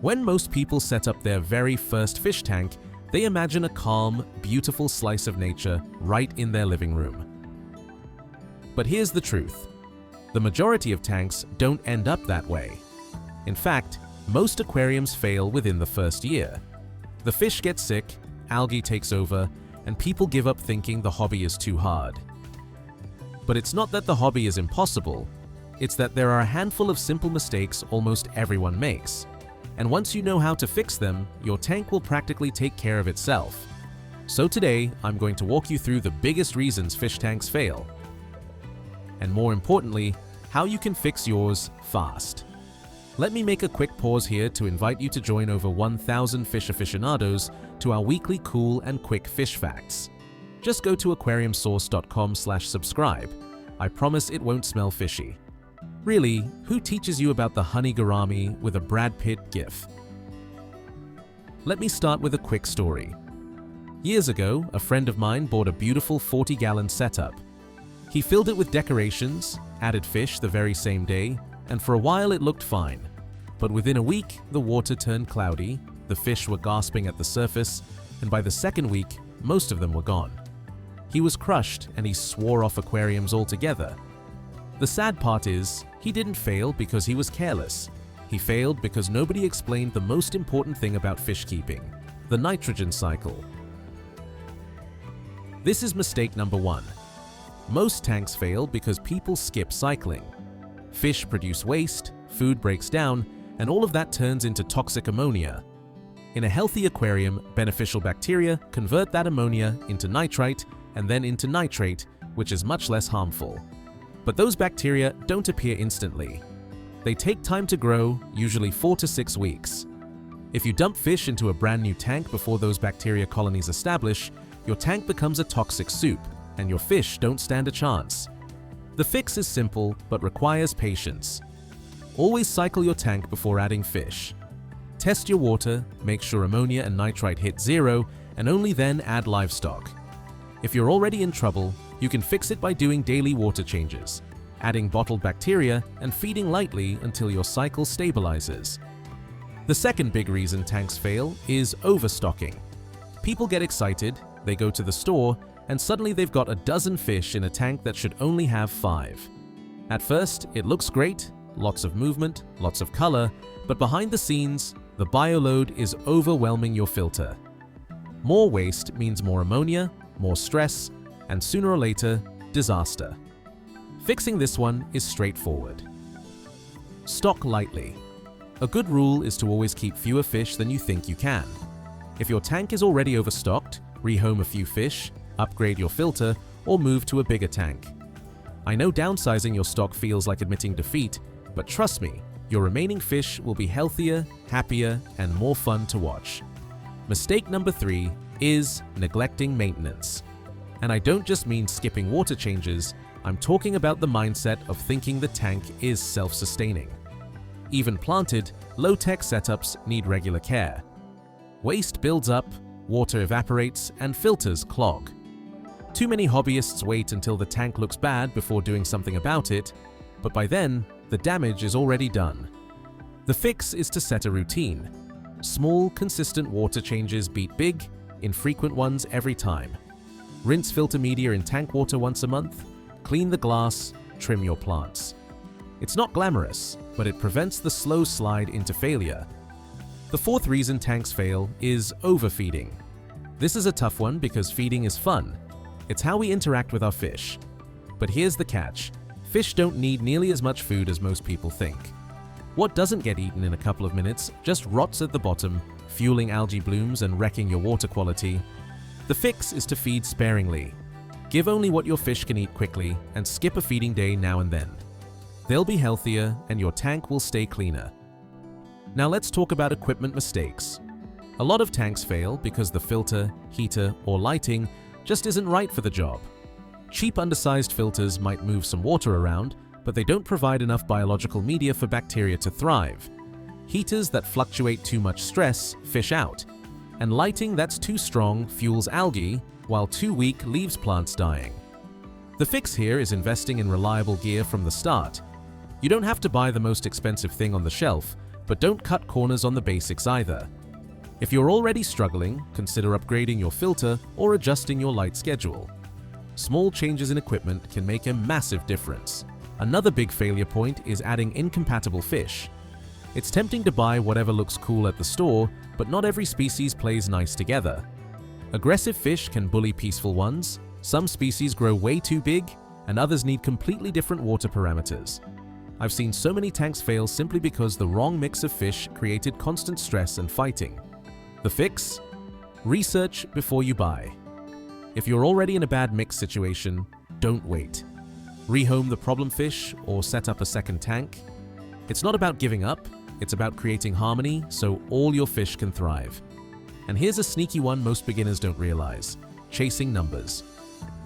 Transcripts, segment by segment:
When most people set up their very first fish tank, they imagine a calm, beautiful slice of nature right in their living room. But here's the truth. The majority of tanks don't end up that way. In fact, most aquariums fail within the first year. The fish get sick, algae takes over, and people give up thinking the hobby is too hard. But it's not that the hobby is impossible, it's that there are a handful of simple mistakes almost everyone makes. And once you know how to fix them, your tank will practically take care of itself. So today, I'm going to walk you through the biggest reasons fish tanks fail. And more importantly, how you can fix yours fast. Let me make a quick pause here to invite you to join over 1,000 fish aficionados to our weekly cool and quick fish facts. Just go to aquariumsource.com/subscribe. I promise it won't smell fishy. Really, who teaches you about the honey gourami with a Brad Pitt gif? Let me start with a quick story. Years ago, a friend of mine bought a beautiful 40-gallon setup. He filled it with decorations, added fish the very same day, and for a while it looked fine. But within a week, the water turned cloudy, the fish were gasping at the surface, and by the second week, most of them were gone. He was crushed and he swore off aquariums altogether. The sad part is, he didn't fail because he was careless. He failed because nobody explained the most important thing about fish keeping, the nitrogen cycle. This is mistake number 1. Most tanks fail because people skip cycling. Fish produce waste, food breaks down, and all of that turns into toxic ammonia. In a healthy aquarium, beneficial bacteria convert that ammonia into nitrite and then into nitrate, which is much less harmful. But those bacteria don't appear instantly. They take time to grow, usually 4 to 6 weeks. If you dump fish into a brand new tank before those bacteria colonies establish, your tank becomes a toxic soup, and your fish don't stand a chance. The fix is simple, but requires patience. Always cycle your tank before adding fish. Test your water, make sure ammonia and nitrite hit 0, and only then add livestock. If you're already in trouble, you can fix it by doing daily water changes, adding bottled bacteria, and feeding lightly until your cycle stabilizes. The second big reason tanks fail is overstocking. People get excited, they go to the store, and suddenly they've got a dozen fish in a tank that should only have 5. At first, it looks great, lots of movement, lots of color, but behind the scenes, the bioload is overwhelming your filter. More waste means more ammonia, more stress, and sooner or later, disaster. Fixing this one is straightforward. Stock lightly. A good rule is to always keep fewer fish than you think you can. If your tank is already overstocked, rehome a few fish, upgrade your filter, or move to a bigger tank. I know downsizing your stock feels like admitting defeat, but trust me, your remaining fish will be healthier, happier, and more fun to watch. Mistake number 3 is neglecting maintenance. And I don't just mean skipping water changes, I'm talking about the mindset of thinking the tank is self-sustaining. Even planted, low-tech setups need regular care. Waste builds up, water evaporates, and filters clog. Too many hobbyists wait until the tank looks bad before doing something about it, but by then, the damage is already done. The fix is to set a routine. Small, consistent water changes beat big, infrequent ones every time. Rinse filter media in tank water once a month, clean the glass, trim your plants. It's not glamorous, but it prevents the slow slide into failure. The fourth reason tanks fail is overfeeding. This is a tough one because feeding is fun. It's how we interact with our fish. But here's the catch. Fish don't need nearly as much food as most people think. What doesn't get eaten in a couple of minutes just rots at the bottom, fueling algae blooms and wrecking your water quality. The fix is to feed sparingly. Give only what your fish can eat quickly and skip a feeding day now and then. They'll be healthier and your tank will stay cleaner. Now let's talk about equipment mistakes. A lot of tanks fail because the filter, heater, or lighting just isn't right for the job. Cheap undersized filters might move some water around, but they don't provide enough biological media for bacteria to thrive. Heaters that fluctuate too much stress fish out, and lighting that's too strong fuels algae, while too weak leaves plants dying. The fix here is investing in reliable gear from the start. You don't have to buy the most expensive thing on the shelf, But don't cut corners on the basics either. If you're already struggling, consider upgrading your filter or adjusting your light schedule. Small changes in equipment can make a massive difference. Another big failure point is adding incompatible fish. It's tempting to buy whatever looks cool at the store, but not every species plays nice together. Aggressive fish can bully peaceful ones, some species grow way too big, and others need completely different water parameters. I've seen so many tanks fail simply because the wrong mix of fish created constant stress and fighting. The fix? Research before you buy. If you're already in a bad mix situation, don't wait. Rehome the problem fish or set up a second tank. It's not about giving up, it's about creating harmony so all your fish can thrive. And here's a sneaky one most beginners don't realize: chasing numbers.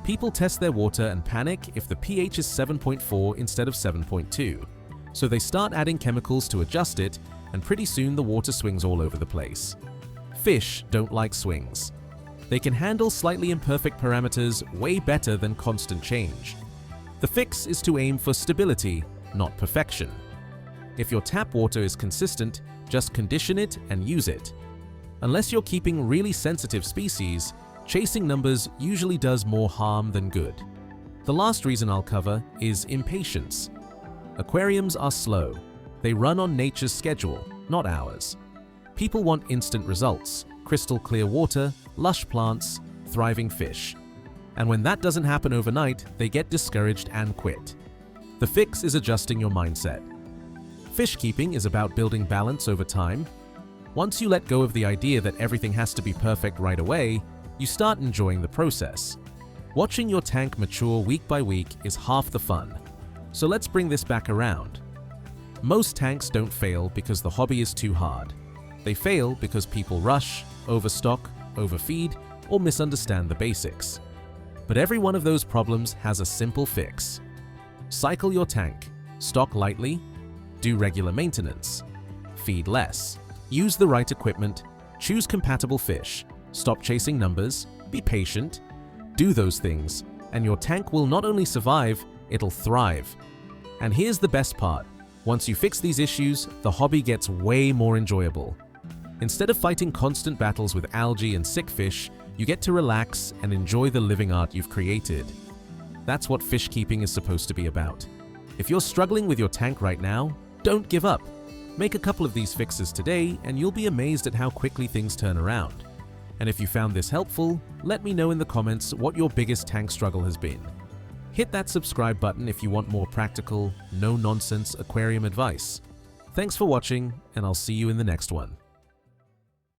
People test their water and panic if the pH is 7.4 instead of 7.2. So they start adding chemicals to adjust it, and pretty soon the water swings all over the place. Fish don't like swings. They can handle slightly imperfect parameters way better than constant change. The fix is to aim for stability, not perfection. If your tap water is consistent, just condition it and use it. Unless you're keeping really sensitive species, chasing numbers usually does more harm than good. The last reason I'll cover is impatience. Aquariums are slow. They run on nature's schedule, not ours. People want instant results: crystal clear water, lush plants, thriving fish. And when that doesn't happen overnight, they get discouraged and quit. The fix is adjusting your mindset. Fish keeping is about building balance over time. Once you let go of the idea that everything has to be perfect right away, you start enjoying the process. Watching your tank mature week by week is half the fun. So let's bring this back around. Most tanks don't fail because the hobby is too hard. They fail because people rush, overstock, overfeed, or misunderstand the basics. But every one of those problems has a simple fix. Cycle your tank, stock lightly, do regular maintenance, feed less, use the right equipment, choose compatible fish, stop chasing numbers, be patient. Do those things, and your tank will not only survive, it'll thrive. And here's the best part: once you fix these issues, the hobby gets way more enjoyable. Instead of fighting constant battles with algae and sick fish, you get to relax and enjoy the living art you've created. That's what fish keeping is supposed to be about. If you're struggling with your tank right now, don't give up. Make a couple of these fixes today and you'll be amazed at how quickly things turn around. And if you found this helpful, let me know in the comments what your biggest tank struggle has been. Hit that subscribe button if you want more practical, no-nonsense aquarium advice. Thanks for watching, and I'll see you in the next one.